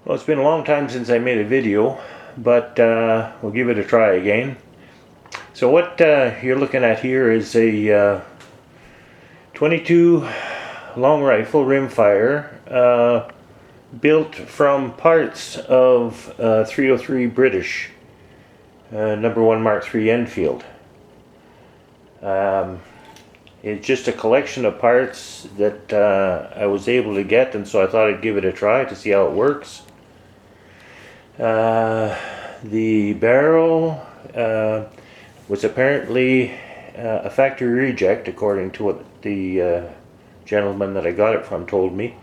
Well, it's been a long time since I made a video, but we'll give it a try again. So what you're looking at here is a 22 long rifle rimfire built from parts of 303 British number 1 Mark III Enfield. It's just a collection of parts that I was able to get, and so I thought I'd give it a try to see how it works. The barrel was apparently a factory reject, according to what the gentleman that I got it from told me.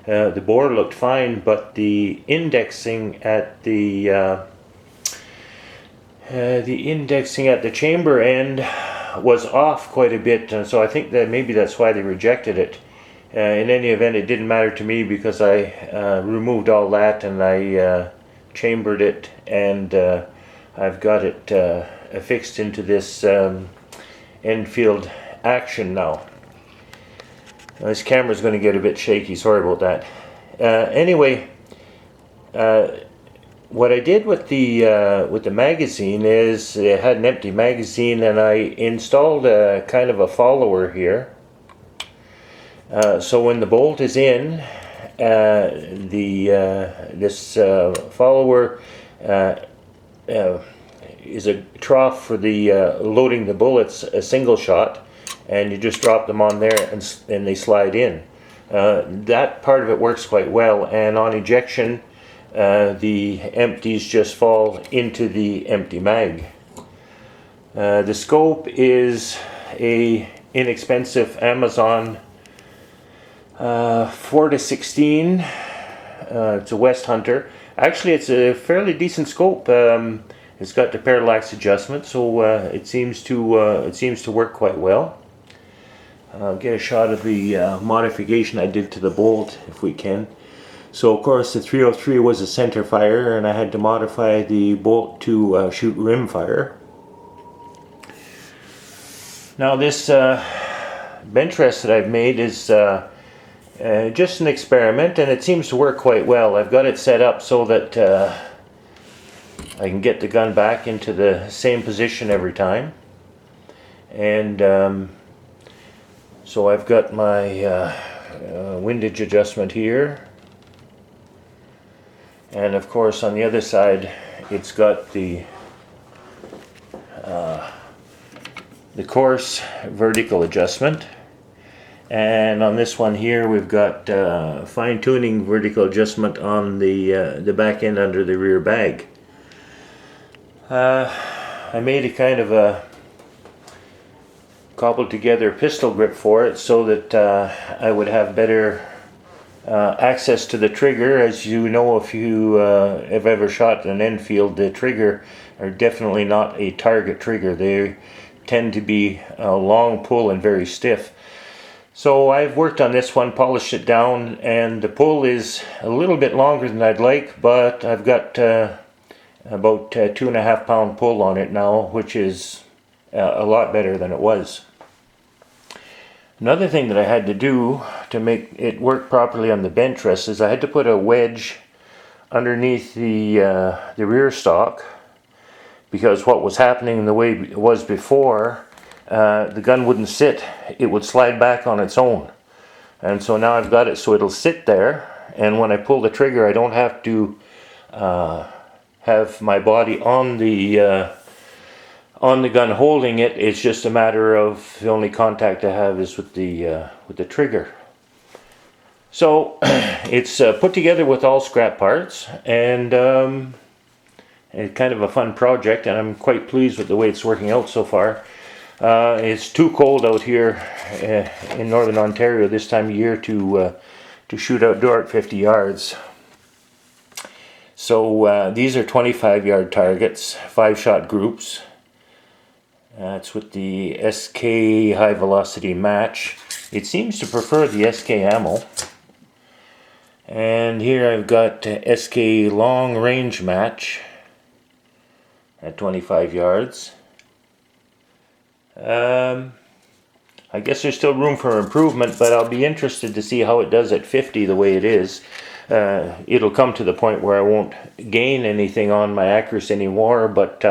The bore looked fine, but the indexing at the chamber end was off quite a bit, and so I think that maybe that's why they rejected it. In any event, it didn't matter to me because I removed all that and I chambered it, and I've got it affixed into this Enfield Action now. This camera's going to get a bit shaky, sorry about that. Anyway, what I did with the magazine is it had an empty magazine, and I installed a kind of a follower here. So when the bolt is in, this follower is a trough for the loading the bullets, a single shot, and you just drop them on there and they slide in. That part of it works quite well, and on ejection the empties just fall into the empty mag. The scope is a inexpensive Amazon 4-16. It's a West Hunter. Actually, it's a fairly decent scope. It's got the parallax adjustment, so it seems to work quite well. I'll get a shot of the modification I did to the bolt if we can. So of course the 303 was a center fire, and I had to modify the bolt to shoot rim fire. Now this bench rest that I've made is just an experiment, and it seems to work quite well. I've got it set up so that I can get the gun back into the same position every time, and so I've got my windage adjustment here, and of course on the other side it's got the coarse vertical adjustment. And on this one here, we've got fine-tuning vertical adjustment on the back end under the rear bag. I made a kind of a cobbled together pistol grip for it so that I would have better access to the trigger. As you know, if you have ever shot an Enfield, the trigger are definitely not a target trigger. They tend to be a long pull and very stiff. So I've worked on this one, polished it down, and the pull is a little bit longer than I'd like, but I've got about 2.5 pound pull on it now, which is a lot better than it was. Another thing that I had to do to make it work properly on the bench rest is I had to put a wedge underneath the rear stock, because what was happening the way it was before, the gun wouldn't sit, it would slide back on its own. And so now I've got it so it'll sit there, and when I pull the trigger I don't have to have my body on the gun holding it. It's just a matter of the only contact I have is with the trigger. So it's put together with all scrap parts, and it's kind of a fun project, and I'm quite pleased with the way it's working out so far. It's too cold out here in northern Ontario this time of year to shoot outdoor at 50 yards. So these are 25-yard targets, 5-shot groups. It's with the SK high velocity match. It seems to prefer the SK ammo. And here I've got SK long range match at 25 yards. I guess there's still room for improvement, but I'll be interested to see how it does at 50 the way it is. it'll come to the point where I won't gain anything on my accuracy anymore, but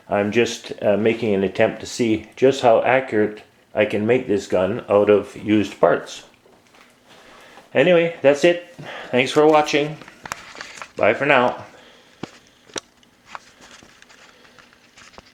I'm just making an attempt to see just how accurate I can make this gun out of used parts. Anyway, that's it. Thanks for watching. Bye for now.